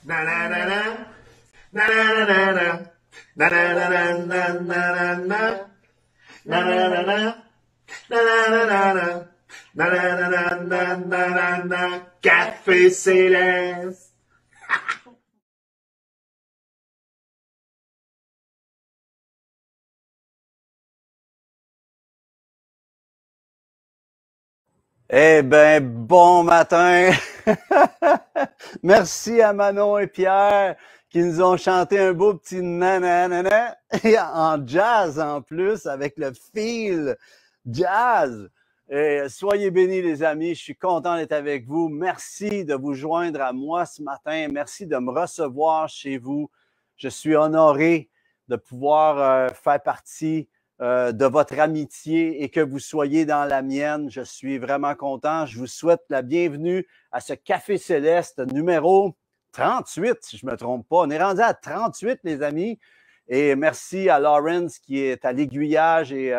Na na na na. Na na na na na. Na na na na na na na na. Na na na na. Na na na na na. Na na na na na na na na. Café Céleste. Eh bien, bon matin! Merci à Manon et Pierre qui nous ont chanté un beau petit nanana et en jazz en plus avec le feel jazz. Et soyez bénis les amis, je suis content d'être avec vous. Merci de vous joindre à moi ce matin. Merci de me recevoir chez vous. Je suis honoré de pouvoir faire partie de votre amitié et que vous soyez dans la mienne. Je suis vraiment content. Je vous souhaite la bienvenue à ce Café Céleste numéro 38, si je ne me trompe pas. On est rendu à 38, les amis. Et merci à Lawrence qui est à l'aiguillage et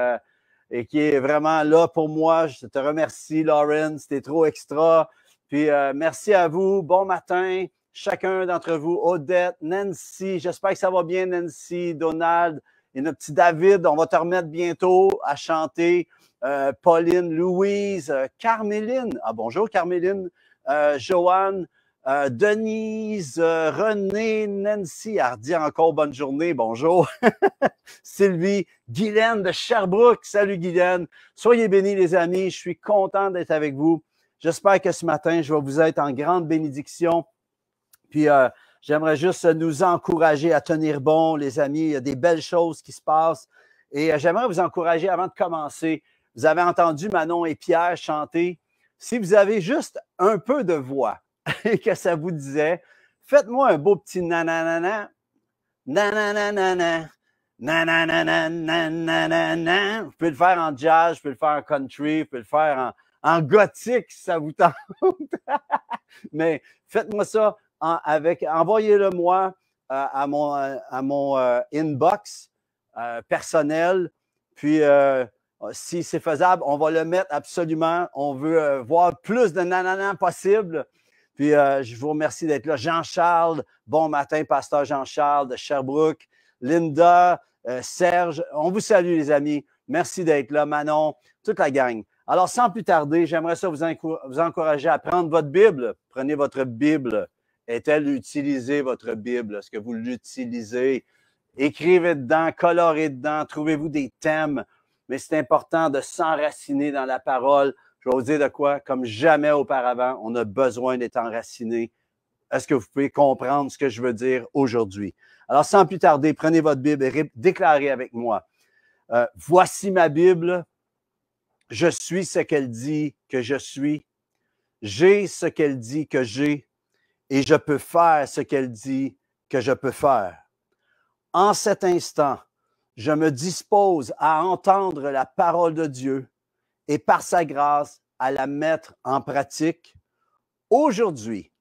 qui est vraiment là pour moi. Je te remercie, Lawrence. T'es trop extra. Puis merci à vous. Bon matin, chacun d'entre vous. Odette, Nancy. J'espère que ça va bien, Nancy, Donald. Et notre petit David, on va te remettre bientôt à chanter. Pauline, Louise, Carméline. Ah, bonjour, Carméline. Joanne, Denise, René, Nancy. Hardy, encore bonne journée. Bonjour. Sylvie, Guylaine de Sherbrooke. Salut, Guylaine. Soyez bénis, les amis. Je suis content d'être avec vous. J'espère que ce matin, je vais vous être en grande bénédiction. Puis, j'aimerais juste nous encourager à tenir bon, les amis. Il y a des belles choses qui se passent. Et j'aimerais vous encourager avant de commencer. Vous avez entendu Manon et Pierre chanter. Si vous avez juste un peu de voix et que ça vous disait, faites-moi un beau petit nananana, nananana, nananana. Vous pouvez le faire en jazz, vous pouvez le faire en country, vous pouvez le faire en gothique si ça vous tente. Mais faites-moi ça. Envoyez-le moi à mon inbox personnel. Puis, si c'est faisable, on va le mettre absolument. On veut voir plus de nanana possible. Puis, je vous remercie d'être là. Jean-Charles, bon matin, pasteur Jean-Charles de Sherbrooke. Linda, Serge, on vous salue, les amis. Merci d'être là. Manon, toute la gang. Alors, sans plus tarder, j'aimerais ça vous encourager à prendre votre Bible. Prenez votre Bible. Est-elle utilisée, votre Bible? Est-ce que vous l'utilisez? Écrivez dedans, colorez dedans, trouvez-vous des thèmes. Mais c'est important de s'enraciner dans la parole. Je vais vous dire de quoi, comme jamais auparavant, on a besoin d'être enraciné. Est-ce que vous pouvez comprendre ce que je veux dire aujourd'hui? Alors, sans plus tarder, prenez votre Bible et déclarez avec moi. Voici ma Bible. Je suis ce qu'elle dit que je suis. J'ai ce qu'elle dit que j'ai. Et je peux faire ce qu'elle dit que je peux faire. En cet instant, je me dispose à entendre la parole de Dieu et par sa grâce à la mettre en pratique. Aujourd'hui,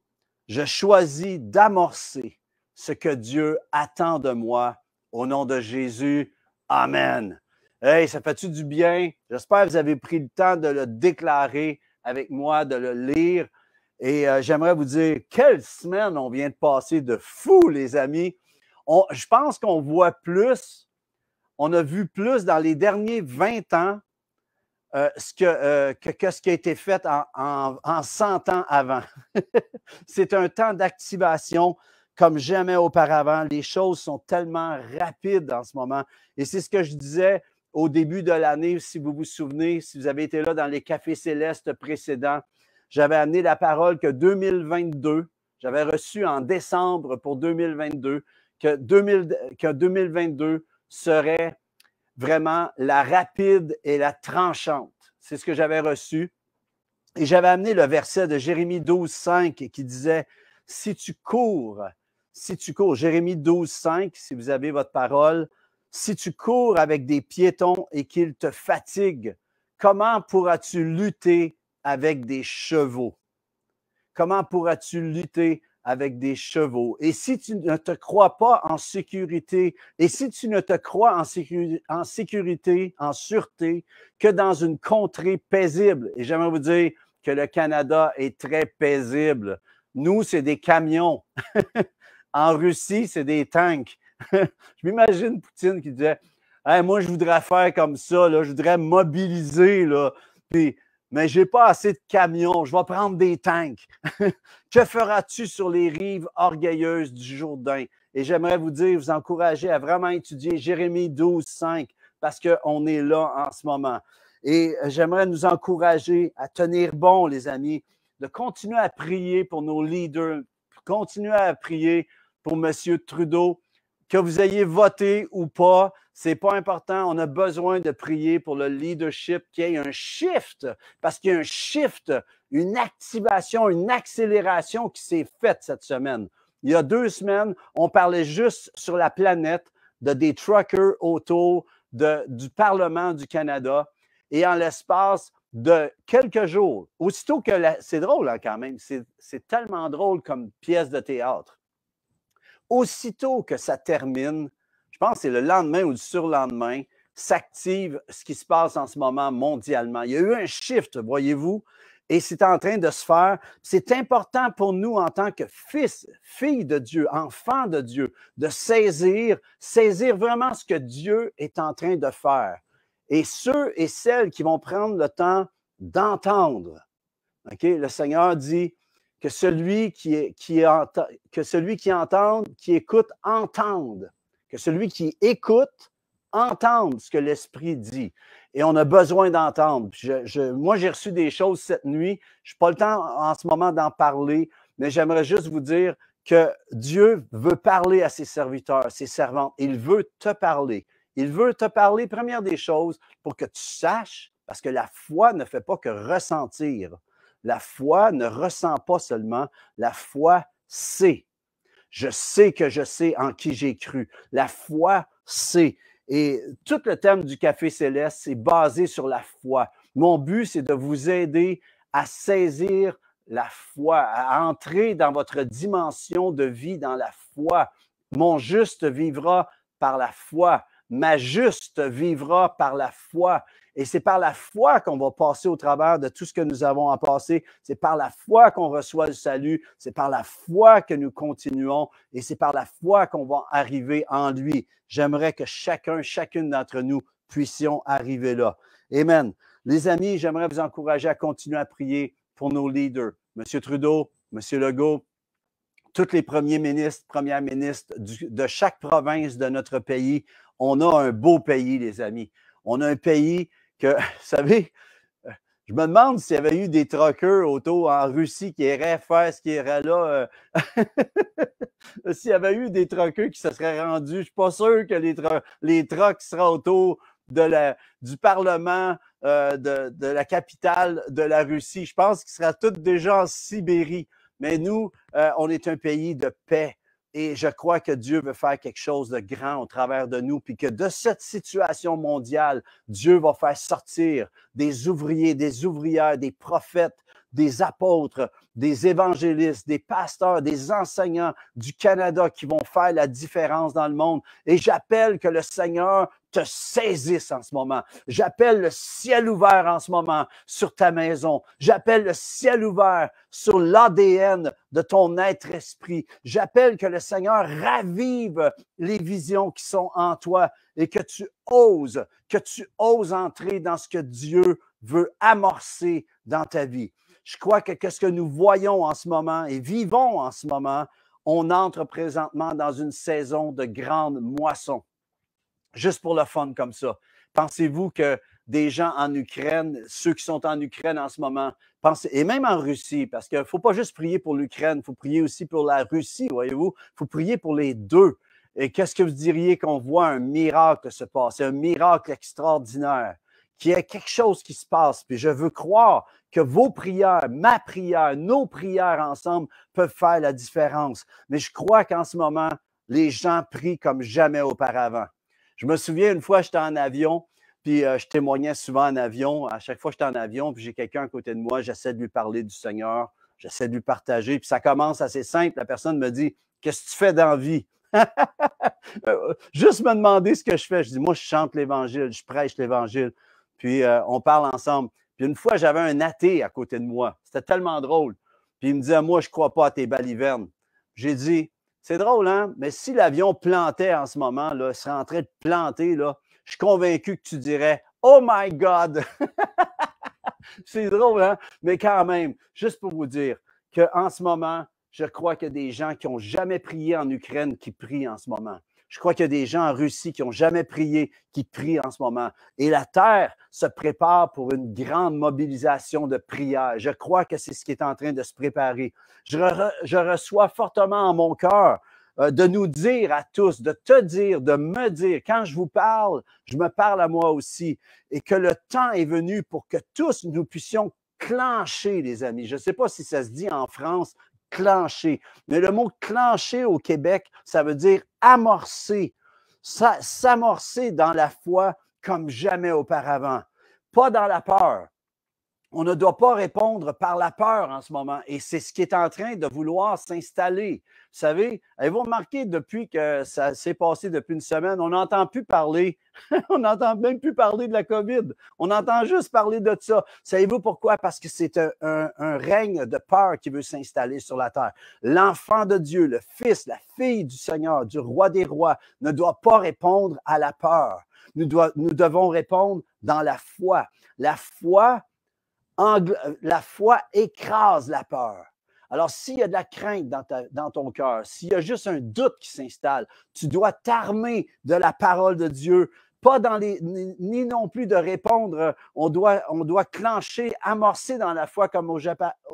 je choisis d'amorcer ce que Dieu attend de moi. Au nom de Jésus, Amen. Hey, ça fait-tu du bien? J'espère que vous avez pris le temps de le déclarer avec moi, de le lire. Et j'aimerais vous dire, quelle semaine on vient de passer de fou, les amis. Je pense qu'on voit plus, on a vu plus dans les derniers 20 ans ce qui a été fait en 100 ans avant. C'est un temps d'activation comme jamais auparavant. Les choses sont tellement rapides en ce moment. Et c'est ce que je disais au début de l'année, si vous vous souvenez, si vous avez été là dans les cafés célestes précédents. J'avais amené la parole que 2022, j'avais reçu en décembre pour 2022, que 2022 serait vraiment la rapide et la tranchante. C'est ce que j'avais reçu. Et j'avais amené le verset de Jérémie 12,5 qui disait « Si tu cours, Jérémie 12,5, si vous avez votre parole, si tu cours avec des piétons et qu'ils te fatiguent, comment pourras-tu lutter avec des chevaux? Comment pourras-tu lutter avec des chevaux? Et si tu ne te crois pas en sécurité, et si tu ne te crois en sécurité, en sûreté, que dans une contrée paisible, et j'aimerais vous dire que le Canada est très paisible. Nous, c'est des camions. En Russie, c'est des tanks. Je m'imagine Poutine qui disait hey, moi, je voudrais faire comme ça, là, je voudrais mobiliser, là, mais je n'ai pas assez de camions, je vais prendre des tanks. Que feras-tu sur les rives orgueilleuses du Jourdain? Et j'aimerais vous encourager à vraiment étudier Jérémie 12, 5, parce qu'on est là en ce moment. Et j'aimerais nous encourager à tenir bon, les amis, de continuer à prier pour nos leaders, continuer à prier pour M. Trudeau, que vous ayez voté ou pas, ce n'est pas important. On a besoin de prier pour le leadership, qu'il y ait un shift, parce qu'il y a un shift, une activation, une accélération qui s'est faite cette semaine. Il y a 2 semaines, on parlait juste sur la planète des truckers autour du Parlement du Canada. Et en l'espace de quelques jours, aussitôt que c'est drôle hein, quand même, c'est tellement drôle comme pièce de théâtre. Aussitôt que ça termine, je pense que c'est le lendemain ou le surlendemain, s'active ce qui se passe en ce moment mondialement. Il y a eu un shift, voyez-vous, et c'est en train de se faire. C'est important pour nous en tant que fils, filles de Dieu, enfants de Dieu, de saisir vraiment ce que Dieu est en train de faire. Et ceux et celles qui vont prendre le temps d'entendre, okay? Le Seigneur dit que celui qui écoute, entende. Que celui qui écoute, entende ce que l'Esprit dit. Et on a besoin d'entendre. Moi, j'ai reçu des choses cette nuit. Je n'ai pas le temps en ce moment d'en parler, mais j'aimerais juste vous dire que Dieu veut parler à ses serviteurs, ses servantes. Il veut te parler. Il veut te parler, première des choses, pour que tu saches, parce que la foi ne fait pas que ressentir. La foi ne ressent pas seulement, la foi sait. Je sais que je sais en qui j'ai cru. La foi sait. Et tout le thème du Café Céleste, c'est basé sur la foi. Mon but, c'est de vous aider à saisir la foi, à entrer dans votre dimension de vie dans la foi. Mon juste vivra par la foi. Ma juste vivra par la foi. Et c'est par la foi qu'on va passer au travers de tout ce que nous avons à passer. C'est par la foi qu'on reçoit le salut. C'est par la foi que nous continuons. Et c'est par la foi qu'on va arriver en lui. J'aimerais que chacune d'entre nous puissions arriver là. Amen. Les amis, j'aimerais vous encourager à continuer à prier pour nos leaders. M. Trudeau, M. Legault, tous les premiers ministres, premières ministres de chaque province de notre pays. On a un beau pays, les amis. On a un pays que, vous savez, je me demande s'il y avait eu des truckers auto en Russie qui iraient faire ce qui irait là. S'il y avait eu des truckers qui se seraient rendus, je ne suis pas sûr que les trucks seraient autour du Parlement de la capitale de la Russie. Je pense qu'ils seraient tous déjà en Sibérie. Mais nous, on est un pays de paix. Et je crois que Dieu veut faire quelque chose de grand au travers de nous, puis que de cette situation mondiale, Dieu va faire sortir des ouvriers, des ouvrières, des prophètes, des apôtres, des évangélistes, des pasteurs, des enseignants du Canada qui vont faire la différence dans le monde. Et j'appelle que le Seigneur te saisisse en ce moment. J'appelle le ciel ouvert en ce moment sur ta maison. J'appelle le ciel ouvert sur l'ADN de ton être-esprit. J'appelle que le Seigneur ravive les visions qui sont en toi et que tu oses entrer dans ce que Dieu veut amorcer dans ta vie. Je crois que ce que nous voyons en ce moment et vivons en ce moment, on entre présentement dans une saison de grande moisson. Juste pour le fun comme ça. Pensez-vous que des gens en Ukraine, ceux qui sont en Ukraine en ce moment, et même en Russie, parce qu'il ne faut pas juste prier pour l'Ukraine, il faut prier aussi pour la Russie, voyez-vous. Il faut prier pour les deux. Et qu'est-ce que vous diriez qu'on voit un miracle se passer, un miracle extraordinaire, qu'il y ait quelque chose qui se passe. Puis je veux croire que vos prières, ma prière, nos prières ensemble peuvent faire la différence. Mais je crois qu'en ce moment, les gens prient comme jamais auparavant. Je me souviens, une fois, j'étais en avion, puis je témoignais souvent en avion. À chaque fois que j'étais en avion, puis j'ai quelqu'un à côté de moi, j'essaie de lui parler du Seigneur, j'essaie de lui partager, puis ça commence assez simple. La personne me dit « Qu'est-ce que tu fais dans la vie? » Juste me demander ce que je fais. Je dis « Moi, je chante l'Évangile, je prêche l'Évangile. » Puis on parle ensemble. Puis une fois, j'avais un athée à côté de moi. C'était tellement drôle. Puis il me disait « Moi, je ne crois pas à tes balivernes. » J'ai dit C'est drôle, hein? Mais si l'avion plantait en ce moment, là, serait en train de planter, là, je suis convaincu que tu dirais « Oh my God! » C'est drôle, hein? Mais quand même, juste pour vous dire qu'en ce moment, je crois qu'il y a des gens qui n'ont jamais prié en Ukraine qui prient en ce moment. Je crois qu'il y a des gens en Russie qui n'ont jamais prié, qui prient en ce moment. Et la terre se prépare pour une grande mobilisation de prière. Je crois que c'est ce qui est en train de se préparer. Je reçois fortement en mon cœur de nous dire à tous, de te dire, de me dire, quand je vous parle, je me parle à moi aussi, et que le temps est venu pour que tous nous puissions clencher, les amis. Je ne sais pas si ça se dit en France, clencher. Mais le mot clencher au Québec, ça veut dire amorcer, s'amorcer dans la foi comme jamais auparavant. Pas dans la peur. On ne doit pas répondre par la peur en ce moment. Et c'est ce qui est en train de vouloir s'installer. Vous savez, avez-vous remarqué depuis que ça s'est passé depuis une semaine, on n'entend plus parler, on n'entend même plus parler de la COVID. On entend juste parler de ça. Savez-vous pourquoi? Parce que c'est un règne de peur qui veut s'installer sur la terre. L'enfant de Dieu, le Fils, la fille du Seigneur, du Roi des rois, ne doit pas répondre à la peur. Nous devons répondre dans la foi. La foi écrase la peur. Alors, s'il y a de la crainte dans ton cœur, s'il y a juste un doute qui s'installe, tu dois t'armer de la parole de Dieu, pas ni non plus de répondre, on doit clencher, amorcer dans la foi comme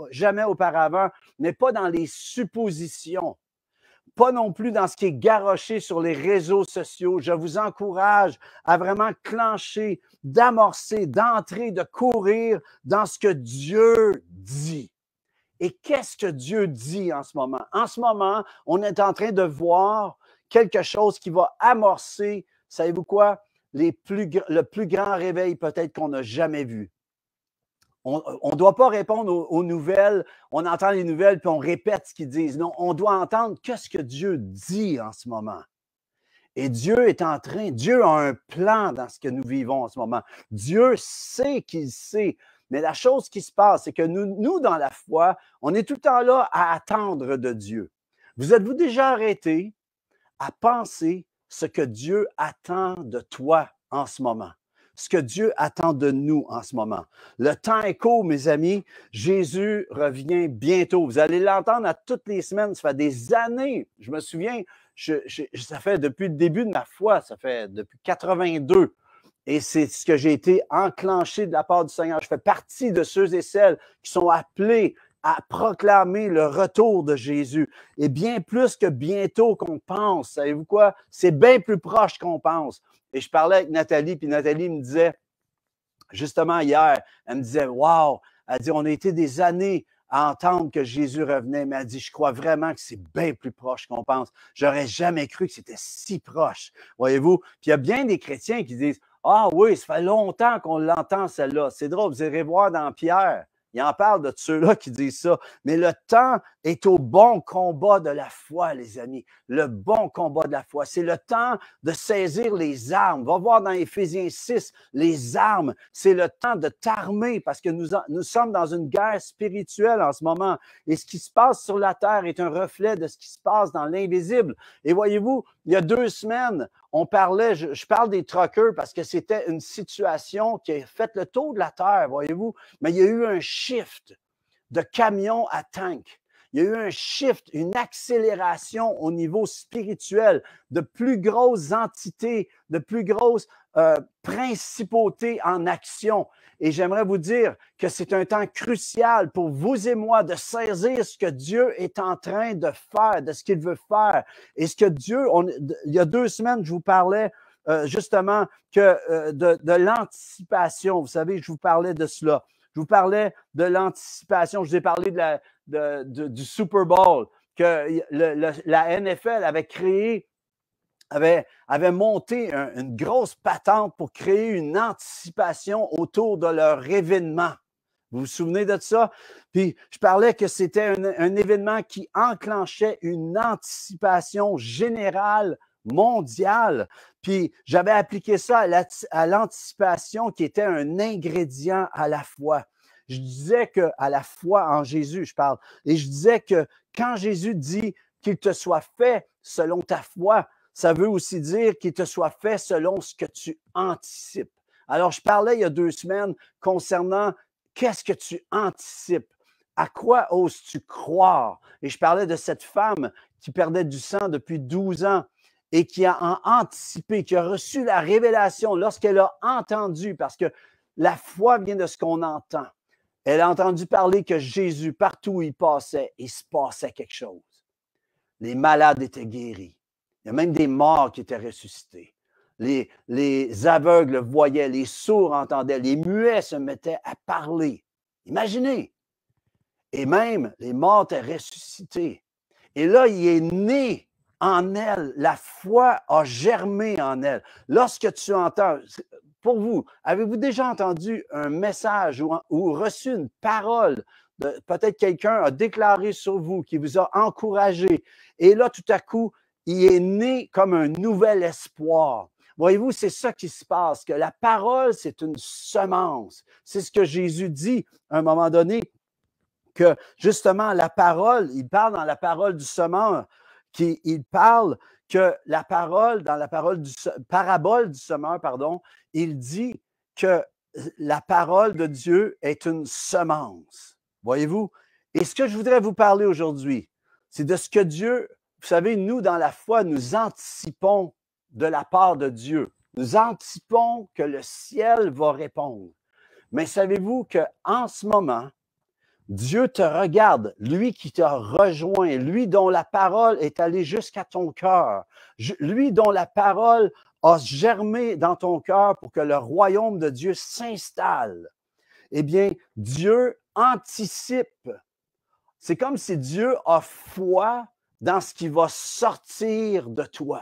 jamais auparavant, mais pas dans les suppositions. Pas non plus dans ce qui est garoché sur les réseaux sociaux. Je vous encourage à vraiment clencher, d'amorcer, d'entrer, de courir dans ce que Dieu dit. Et qu'est-ce que Dieu dit en ce moment? En ce moment, on est en train de voir quelque chose qui va amorcer, savez-vous quoi? Le plus grand réveil peut-être qu'on n'a jamais vu. On ne doit pas répondre aux nouvelles. On entend les nouvelles puis on répète ce qu'ils disent. Non, on doit entendre qu'est-ce que Dieu dit en ce moment. Et Dieu a un plan dans ce que nous vivons en ce moment. Dieu sait qu'il sait. Mais la chose qui se passe, c'est que nous, dans la foi, on est tout le temps là à attendre de Dieu. Vous êtes-vous déjà arrêté à penser ce que Dieu attend de toi en ce moment? Ce que Dieu attend de nous en ce moment. Le temps est court, mes amis. Jésus revient bientôt. Vous allez l'entendre à toutes les semaines. Ça fait des années. Je me souviens, ça fait depuis le début de ma foi, ça fait depuis 82. Et c'est ce que j'ai été enclenché de la part du Seigneur. Je fais partie de ceux et celles qui sont appelés à proclamer le retour de Jésus. Et bien plus que bientôt qu'on pense. Savez-vous quoi? C'est bien plus proche qu'on pense. Et je parlais avec Nathalie, puis Nathalie me disait, justement hier, elle me disait, « Wow! » Elle dit, « On a été des années à entendre que Jésus revenait. » Mais elle dit, « Je crois vraiment que c'est bien plus proche qu'on pense. J'aurais jamais cru que c'était si proche. » Voyez-vous? Puis il y a bien des chrétiens qui disent, « Ah oui, ça fait longtemps qu'on l'entend, celle-là. » C'est drôle, vous irez voir dans Pierre. Il en parle de ceux-là qui disent ça. Mais le temps est au bon combat de la foi, les amis. Le bon combat de la foi. C'est le temps de saisir les armes. Va voir dans Éphésiens 6, les armes. C'est le temps de t'armer parce que nous sommes dans une guerre spirituelle en ce moment. Et ce qui se passe sur la terre est un reflet de ce qui se passe dans l'invisible. Et voyez-vous, il y a 2 semaines, on parlait, je parle des truckers parce que c'était une situation qui a fait le tour de la terre, voyez-vous, mais il y a eu un shift de camion à tank. Il y a eu un shift, une accélération au niveau spirituel, de plus grosses entités, de plus grosses principautés en action. Et j'aimerais vous dire que c'est un temps crucial pour vous et moi de saisir ce que Dieu est en train de faire, de ce qu'il veut faire. Et ce que Dieu, il y a 2 semaines, je vous parlais justement de l'anticipation. Vous savez, je vous parlais de cela. Je vous parlais de l'anticipation. Je vous ai parlé du Super Bowl, que la NFL avait créé, avait monté une grosse patente pour créer une anticipation autour de leur événement. Vous vous souvenez de ça? Puis je parlais que c'était un événement qui enclenchait une anticipation générale mondiale. Puis j'avais appliqué ça à l'anticipation qui était un ingrédient à la foi. Je disais qu'à la foi en Jésus, je parle, et je disais que quand Jésus dit qu'il te soit fait selon ta foi. Ça veut aussi dire qu'il te soit fait selon ce que tu anticipes. Alors, je parlais il y a 2 semaines concernant qu'est-ce que tu anticipes. À quoi oses-tu croire? Et je parlais de cette femme qui perdait du sang depuis 12 ans et qui a anticipé, qui a reçu la révélation lorsqu'elle a entendu, parce que la foi vient de ce qu'on entend. Elle a entendu parler que Jésus, partout où il passait, il se passait quelque chose. Les malades étaient guéris. Il y a même des morts qui étaient ressuscités. Les aveugles voyaient, les sourds entendaient, les muets se mettaient à parler. Imaginez! Et même les morts étaient ressuscités. Et là, il est né en elle. La foi a germé en elle. Lorsque tu entends, pour vous, avez-vous déjà entendu un message ou reçu une parole? Peut-être quelqu'un a déclaré sur vous, qui vous a encouragé. Et là, tout à coup, il est né comme un nouvel espoir. Voyez-vous, c'est ça qui se passe, que la parole, c'est une semence. C'est ce que Jésus dit à un moment donné, que justement la parole, il parle dans la parole du semeur, il parle que la parole, dans la parabole du semeur, pardon, il dit que la parole de Dieu est une semence. Voyez-vous? Et ce que je voudrais vous parler aujourd'hui, c'est de ce que Dieu, vous savez, nous, dans la foi, nous anticipons de la part de Dieu. Nous anticipons que le ciel va répondre. Mais savez-vous qu'en ce moment, Dieu te regarde, lui qui t'a rejoint, lui dont la parole est allée jusqu'à ton cœur, lui dont la parole a germé dans ton cœur pour que le royaume de Dieu s'installe. Eh bien, Dieu anticipe. C'est comme si Dieu a foi dans ce qui va sortir de toi.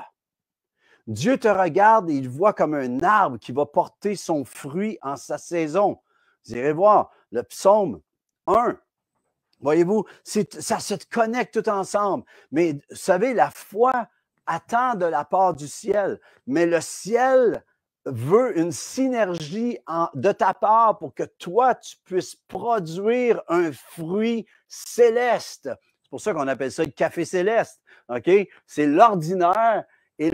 Dieu te regarde et il voit comme un arbre qui va porter son fruit en sa saison. Vous irez voir le psaume 1. Voyez-vous, ça se connecte tout ensemble. Mais vous savez, la foi attend de la part du ciel. Mais le ciel veut une synergie de ta part pour que toi, tu puisses produire un fruit céleste. C'est pour ça qu'on appelle ça le café céleste. OK? C'est l'ordinaire et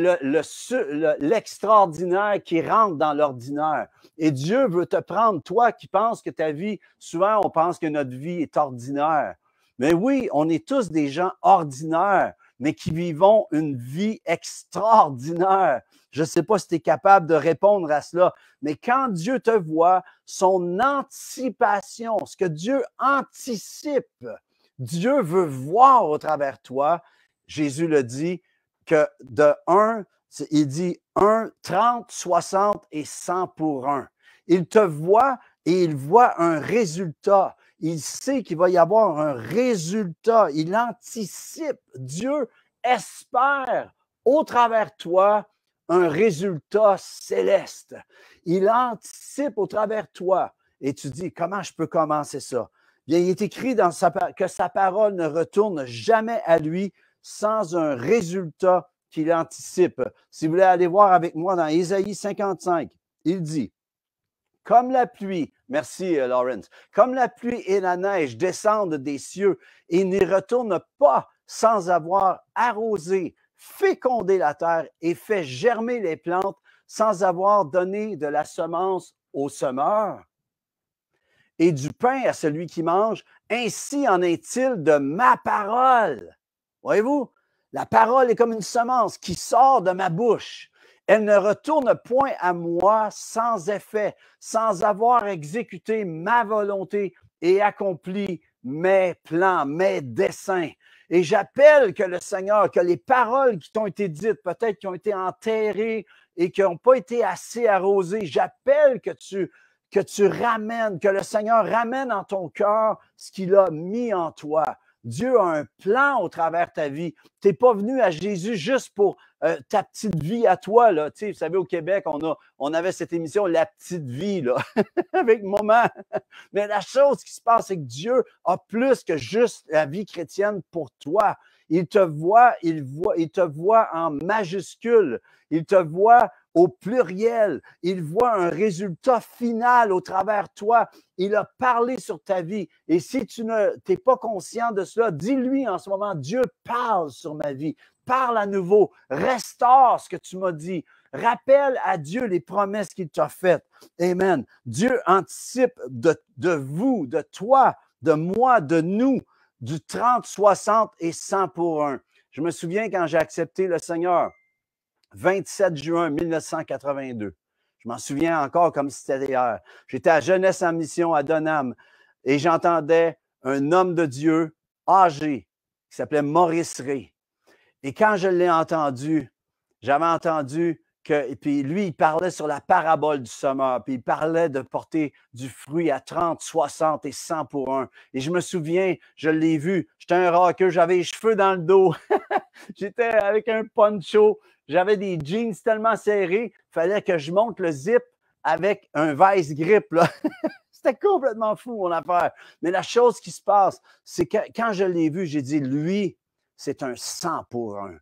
l'extraordinaire qui rentre dans l'ordinaire. Et Dieu veut te prendre, toi qui penses que ta vie, souvent on pense que notre vie est ordinaire. Mais oui, on est tous des gens ordinaires, mais qui vivons une vie extraordinaire. Je ne sais pas si tu es capable de répondre à cela, mais quand Dieu te voit, son anticipation, ce que Dieu anticipe, Dieu veut voir au travers de toi. Jésus le dit, que de 1, il dit 1, 30, 60 et 100 pour 1. Il te voit et il voit un résultat. Il sait qu'il va y avoir un résultat. Il anticipe. Dieu espère au travers de toi un résultat céleste. Il anticipe au travers de toi. Et tu dis, comment je peux commencer ça? Bien, il est écrit que sa parole ne retourne jamais à lui sans un résultat qu'il anticipe. Si vous voulez aller voir avec moi dans Ésaïe 55, il dit, comme la pluie, merci Lawrence, comme la pluie et la neige descendent des cieux et n'y retournent pas sans avoir arrosé, fécondé la terre et fait germer les plantes sans avoir donné de la semence au semeur et du pain à celui qui mange, ainsi en est-il de ma parole. Voyez-vous, la parole est comme une semence qui sort de ma bouche. Elle ne retourne point à moi sans effet, sans avoir exécuté ma volonté et accompli mes plans, mes desseins. Et j'appelle que le Seigneur, que les paroles qui t'ont été dites, peut-être qui ont été enterrées et qui n'ont pas été assez arrosées, j'appelle que tu ramènes, que le Seigneur ramène en ton cœur ce qu'il a mis en toi. Dieu a un plan au travers de ta vie. Tu n'es pas venu à Jésus juste pour ta petite vie à toi. Là. Tu sais, vous savez, au Québec, on avait cette émission « La petite vie » là, avec maman. Mais la chose qui se passe, c'est que Dieu a plus que juste la vie chrétienne pour toi. Il te voit en majuscule. Il te voit au pluriel. Il voit un résultat final au travers de toi. Il a parlé sur ta vie. Et si tu n'es pas conscient de cela, dis-lui en ce moment, Dieu parle sur ma vie. Parle à nouveau. Restaure ce que tu m'as dit. Rappelle à Dieu les promesses qu'il t'a faites. Amen. Dieu anticipe de vous, de toi, de moi, de nous, du 30, 60 et 100 pour 1. Je me souviens quand j'ai accepté le Seigneur, 27 juin 1982. Je m'en souviens encore comme si c'était hier. J'étais à Jeunesse en mission à Donham et j'entendais un homme de Dieu âgé qui s'appelait Maurice Ray. Et quand je l'ai entendu, j'avais entendu que, et puis lui, il parlait sur la parabole du semeur, puis il parlait de porter du fruit à 30, 60 et 100 pour 1. Et je me souviens, je l'ai vu, j'étais un rocker, j'avais les cheveux dans le dos, j'étais avec un poncho, j'avais des jeans tellement serrés, il fallait que je monte le zip avec un vice grip, là. C'était complètement fou, mon affaire. Mais la chose qui se passe, c'est que quand je l'ai vu, j'ai dit, lui, c'est un 100 pour 1.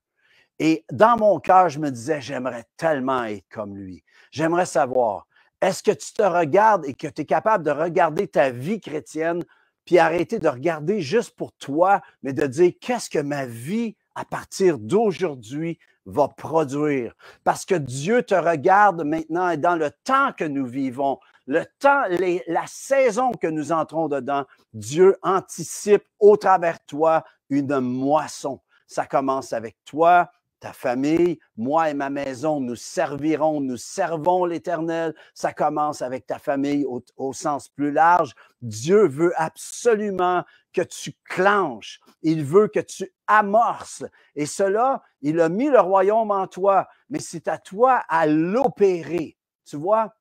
Et dans mon cœur, je me disais, j'aimerais tellement être comme lui. J'aimerais savoir, est-ce que tu te regardes et que tu es capable de regarder ta vie chrétienne, puis arrêter de regarder juste pour toi, mais de dire, qu'est-ce que ma vie, à partir d'aujourd'hui, va produire? Parce que Dieu te regarde maintenant et dans le temps que nous vivons, le temps, la saison que nous entrons dedans, Dieu anticipe au travers de toi une moisson. Ça commence avec toi, ta famille, moi et ma maison, nous servirons, nous servons l'Éternel. Ça commence avec ta famille au sens plus large. Dieu veut absolument que tu clenches. Il veut que tu amorces. Et cela, il a mis le royaume en toi, mais c'est à toi à l'opérer. Tu vois?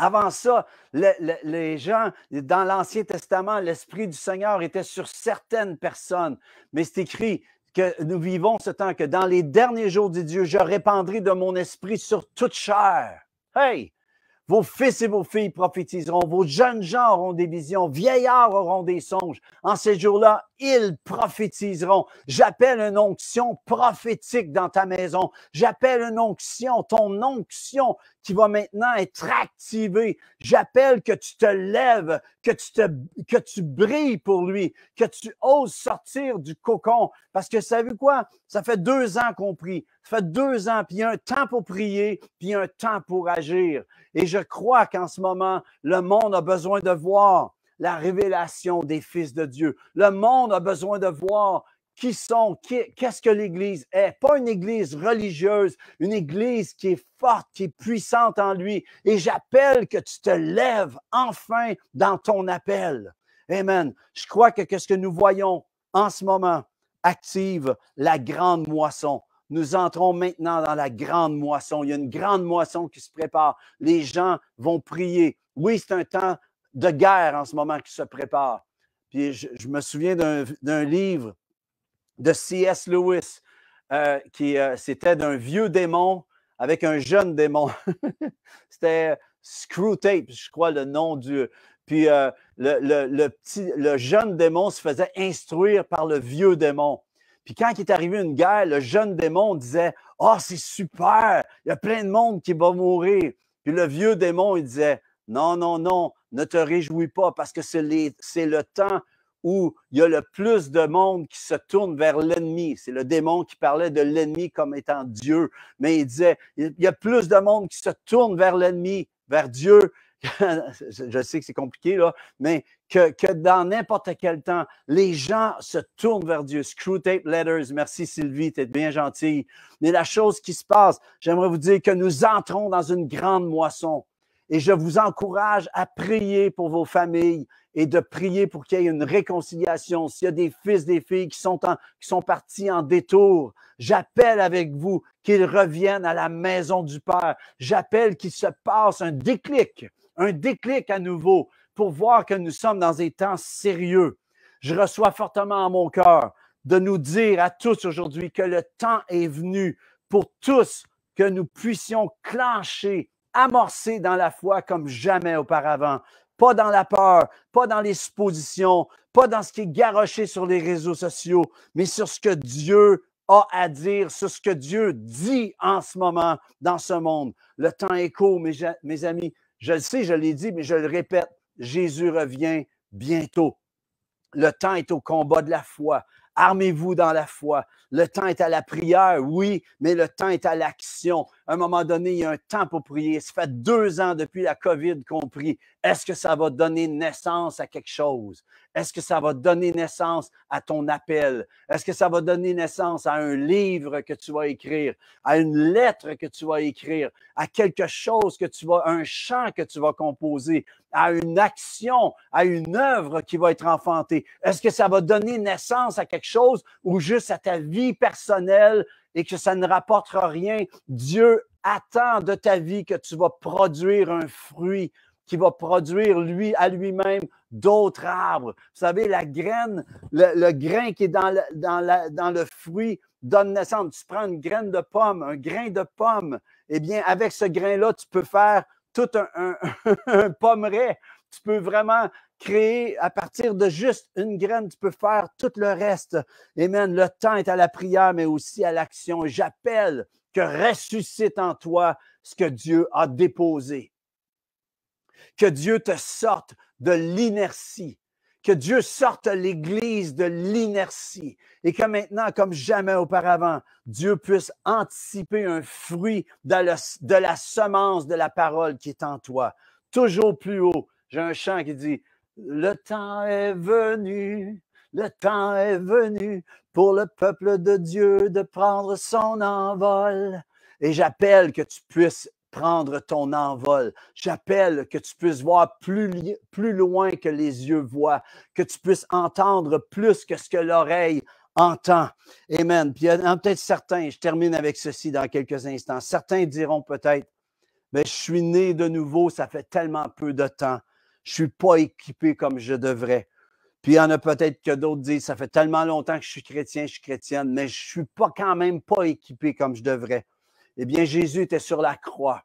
Avant ça, les gens, dans l'Ancien Testament, l'Esprit du Seigneur était sur certaines personnes. Mais c'est écrit que nous vivons ce temps que dans les derniers jours, dit Dieu, je répandrai de mon esprit sur toute chair. Hey! Vos fils et vos filles prophétiseront, vos jeunes gens auront des visions, vieillards auront des songes. En ces jours-là, ils prophétiseront. J'appelle une onction prophétique dans ta maison. J'appelle une onction, ton onction qui va maintenant être activée. J'appelle que tu te lèves, que tu brilles pour lui, que tu oses sortir du cocon. Parce que, savez quoi? Ça fait 2 ans qu'on prie. Ça fait 2 ans, puis il y a un temps pour prier, puis il y a un temps pour agir. Et je crois qu'en ce moment, le monde a besoin de voir la révélation des fils de Dieu. Le monde a besoin de voir qui sont, qu'est-ce que l'Église est. Pas une Église religieuse, une Église qui est forte, qui est puissante en lui. Et j'appelle que tu te lèves enfin dans ton appel. Amen. Je crois que ce que nous voyons en ce moment active la grande moisson. Nous entrons maintenant dans la grande moisson. Il y a une grande moisson qui se prépare. Les gens vont prier. Oui, c'est un temps de guerre en ce moment qui se prépare. Puis je me souviens d'un livre de C.S. Lewis c'était d'un vieux démon avec un jeune démon. C'était Screwtape, je crois, le nom du... Puis le jeune démon se faisait instruire par le vieux démon. Puis quand il est arrivé une guerre, le jeune démon disait « Ah, c'est super, il y a plein de monde qui va mourir. » Puis le vieux démon, il disait « Non, non, non, ne te réjouis pas parce que c'est le temps où il y a le plus de monde qui se tourne vers l'ennemi. » C'est le démon qui parlait de l'ennemi comme étant Dieu. Mais il disait « Il y a plus de monde qui se tourne vers l'ennemi, vers Dieu. » Je sais que c'est compliqué, là, mais que dans n'importe quel temps, les gens se tournent vers Dieu. Screwtape Letters, merci Sylvie, tu es bien gentille. Mais la chose qui se passe, j'aimerais vous dire que nous entrons dans une grande moisson. Et je vous encourage à prier pour vos familles et de prier pour qu'il y ait une réconciliation. S'il y a des fils, des filles qui sont partis en détour, j'appelle avec vous qu'ils reviennent à la maison du Père. J'appelle qu'il se passe un déclic à nouveau pour voir que nous sommes dans des temps sérieux. Je reçois fortement en mon cœur de nous dire à tous aujourd'hui que le temps est venu pour tous que nous puissions clencher, amorcer dans la foi comme jamais auparavant. Pas dans la peur, pas dans les suppositions, pas dans ce qui est garoché sur les réseaux sociaux, mais sur ce que Dieu a à dire sur ce que Dieu dit en ce moment dans ce monde. Le temps est court, mes amis. Je le sais, je l'ai dit, mais je le répète. Jésus revient bientôt. Le temps est au combat de la foi. Armez-vous dans la foi. Le temps est à la prière, oui, mais le temps est à l'action. À un moment donné, il y a un temps pour prier. Ça fait 2 ans depuis la COVID qu'on prie. Est-ce que ça va donner naissance à quelque chose? Est-ce que ça va donner naissance à ton appel? Est-ce que ça va donner naissance à un livre que tu vas écrire, à une lettre que tu vas écrire, à quelque chose que tu vas, un chant que tu vas composer, à une action, à une œuvre qui va être enfantée? Est-ce que ça va donner naissance à quelque chose ou juste à ta vie personnelle et que ça ne rapportera rien? Dieu attend de ta vie que tu vas produire un fruit qui va produire à lui-même d'autres arbres. Vous savez, la graine, le grain qui est dans le fruit donne naissance. Tu prends une graine de pomme, un grain de pomme, eh bien, avec ce grain-là, tu peux faire tout un pommeret. Tu peux vraiment créer à partir de juste une graine, tu peux faire tout le reste. Amen. Le temps est à la prière, mais aussi à l'action. Et j'appelle que ressuscite en toi ce que Dieu a déposé. Que Dieu te sorte de l'inertie. Que Dieu sorte l'Église de l'inertie. Et que maintenant, comme jamais auparavant, Dieu puisse anticiper un fruit de la semence de la parole qui est en toi. Toujours plus haut. J'ai un chant qui dit « Le temps est venu pour le peuple de Dieu de prendre son envol. » Et j'appelle que tu puisses prendre ton envol. J'appelle que tu puisses voir plus loin que les yeux voient, que tu puisses entendre plus que ce que l'oreille entend. Amen. Puis il y en a peut-être certains, je termine avec ceci dans quelques instants, certains diront peut-être, mais je suis né de nouveau, ça fait tellement peu de temps, je ne suis pas équipé comme je devrais. Puis il y en a peut-être que d'autres disent, ça fait tellement longtemps que je suis chrétien, je suis chrétienne, mais je ne suis pas quand même pas équipé comme je devrais. Eh bien, Jésus était sur la croix.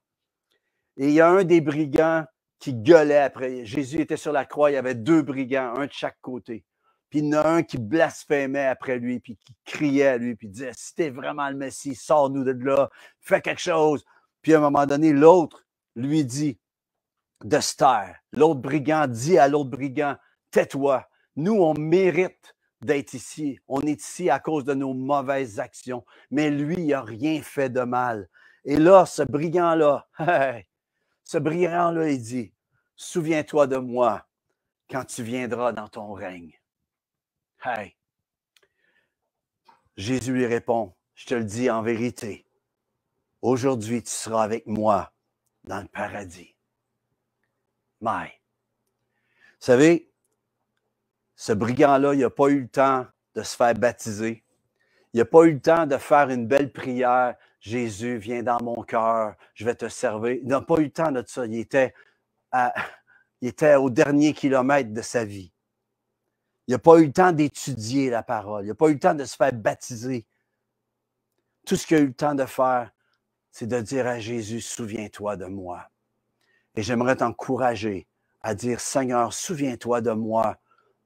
Et il y a un des brigands qui gueulait après. Jésus était sur la croix, il y avait 2 brigands, un de chaque côté. Puis il y en a un qui blasphémait après lui, puis qui criait à lui, puis disait, si t'es vraiment le Messie, sors-nous de là, fais quelque chose. Puis à un moment donné, l'autre lui dit de se taire. L'autre brigand dit à l'autre brigand, tais-toi, nous on mérite d'être ici. On est ici à cause de nos mauvaises actions. Mais lui, il n'a rien fait de mal. Et là, ce brigand-là, il dit, souviens-toi de moi quand tu viendras dans ton règne. Hey! Jésus lui répond, je te le dis en vérité, aujourd'hui tu seras avec moi dans le paradis. Mais, vous savez, ce brigand-là, il n'a pas eu le temps de se faire baptiser. Il n'a pas eu le temps de faire une belle prière. Jésus, viens dans mon cœur, je vais te servir. Il n'a pas eu le temps de ça. Il était au dernier kilomètre de sa vie. Il n'a pas eu le temps d'étudier la parole. Il n'a pas eu le temps de se faire baptiser. Tout ce qu'il a eu le temps de faire, c'est de dire à Jésus, souviens-toi de moi. Et j'aimerais t'encourager à dire, Seigneur, souviens-toi de moi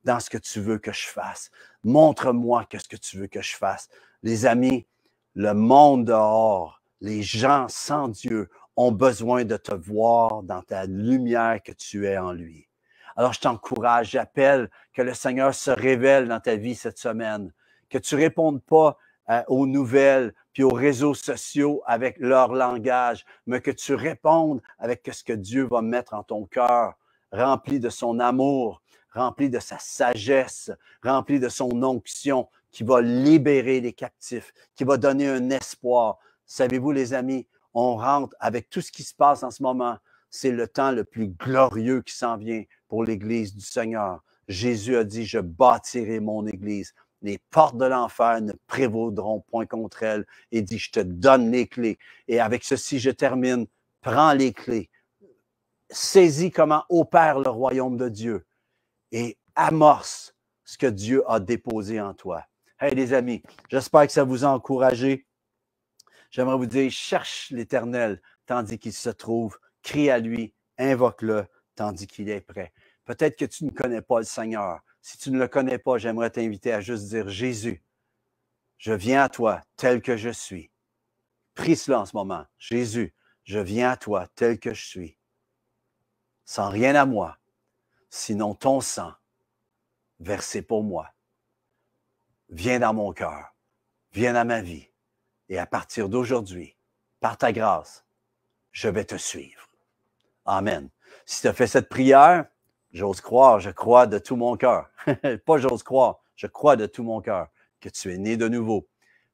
dans ce que tu veux que je fasse. Montre-moi ce que tu veux que je fasse. Les amis, le monde dehors, les gens sans Dieu ont besoin de te voir dans ta lumière que tu es en lui. Alors, je t'encourage, j'appelle que le Seigneur se révèle dans ta vie cette semaine, que tu ne répondes pas aux nouvelles puis aux réseaux sociaux avec leur langage, mais que tu répondes avec ce que Dieu va mettre en ton cœur, rempli de son amour, rempli de sa sagesse, rempli de son onction, qui va libérer les captifs, qui va donner un espoir. Savez-vous, les amis, on rentre avec tout ce qui se passe en ce moment. C'est le temps le plus glorieux qui s'en vient pour l'Église du Seigneur. Jésus a dit, je bâtirai mon Église. Les portes de l'enfer ne prévaudront point contre elle. Et dit, je te donne les clés. Et avec ceci, je termine. Prends les clés. Saisis comment opère le royaume de Dieu. Et amorce ce que Dieu a déposé en toi. Hey les amis, j'espère que ça vous a encouragé. J'aimerais vous dire, cherche l'Éternel tandis qu'il se trouve, crie à lui, invoque-le tandis qu'il est prêt. Peut-être que tu ne connais pas le Seigneur. Si tu ne le connais pas, j'aimerais t'inviter à juste dire, Jésus, Je viens à toi tel que je suis. Prie cela en ce moment. Jésus, je viens à toi tel que je suis. Sans rien à moi, sinon ton sang versé pour moi. Viens dans mon cœur. Viens dans ma vie. Et à partir d'aujourd'hui, par ta grâce, je vais te suivre. Amen. Si tu as fait cette prière, j'ose croire, je crois de tout mon cœur. Pas j'ose croire, je crois de tout mon cœur que tu es né de nouveau.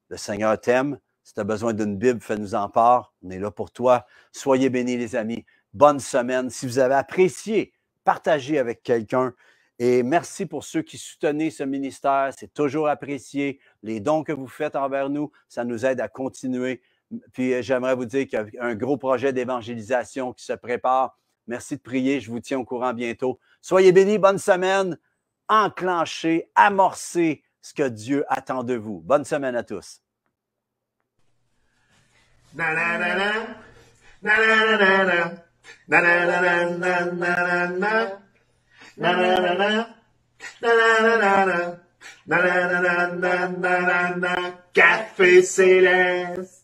Le Seigneur t'aime. Si tu as besoin d'une Bible, fais-nous en part. On est là pour toi. Soyez bénis, les amis. Bonne semaine. Si vous avez apprécié, partagez avec quelqu'un. Et merci pour ceux qui soutenaient ce ministère. C'est toujours apprécié. Les dons que vous faites envers nous, ça nous aide à continuer. Puis j'aimerais vous dire qu'il y a un gros projet d'évangélisation qui se prépare. Merci de prier. Je vous tiens au courant bientôt. Soyez bénis. Bonne semaine. Enclenchez, amorcez ce que Dieu attend de vous. Bonne semaine à tous. Na na na na na na na na na na na na na na na na na na na. Na na na na na na na na na na na na. Café Céleste.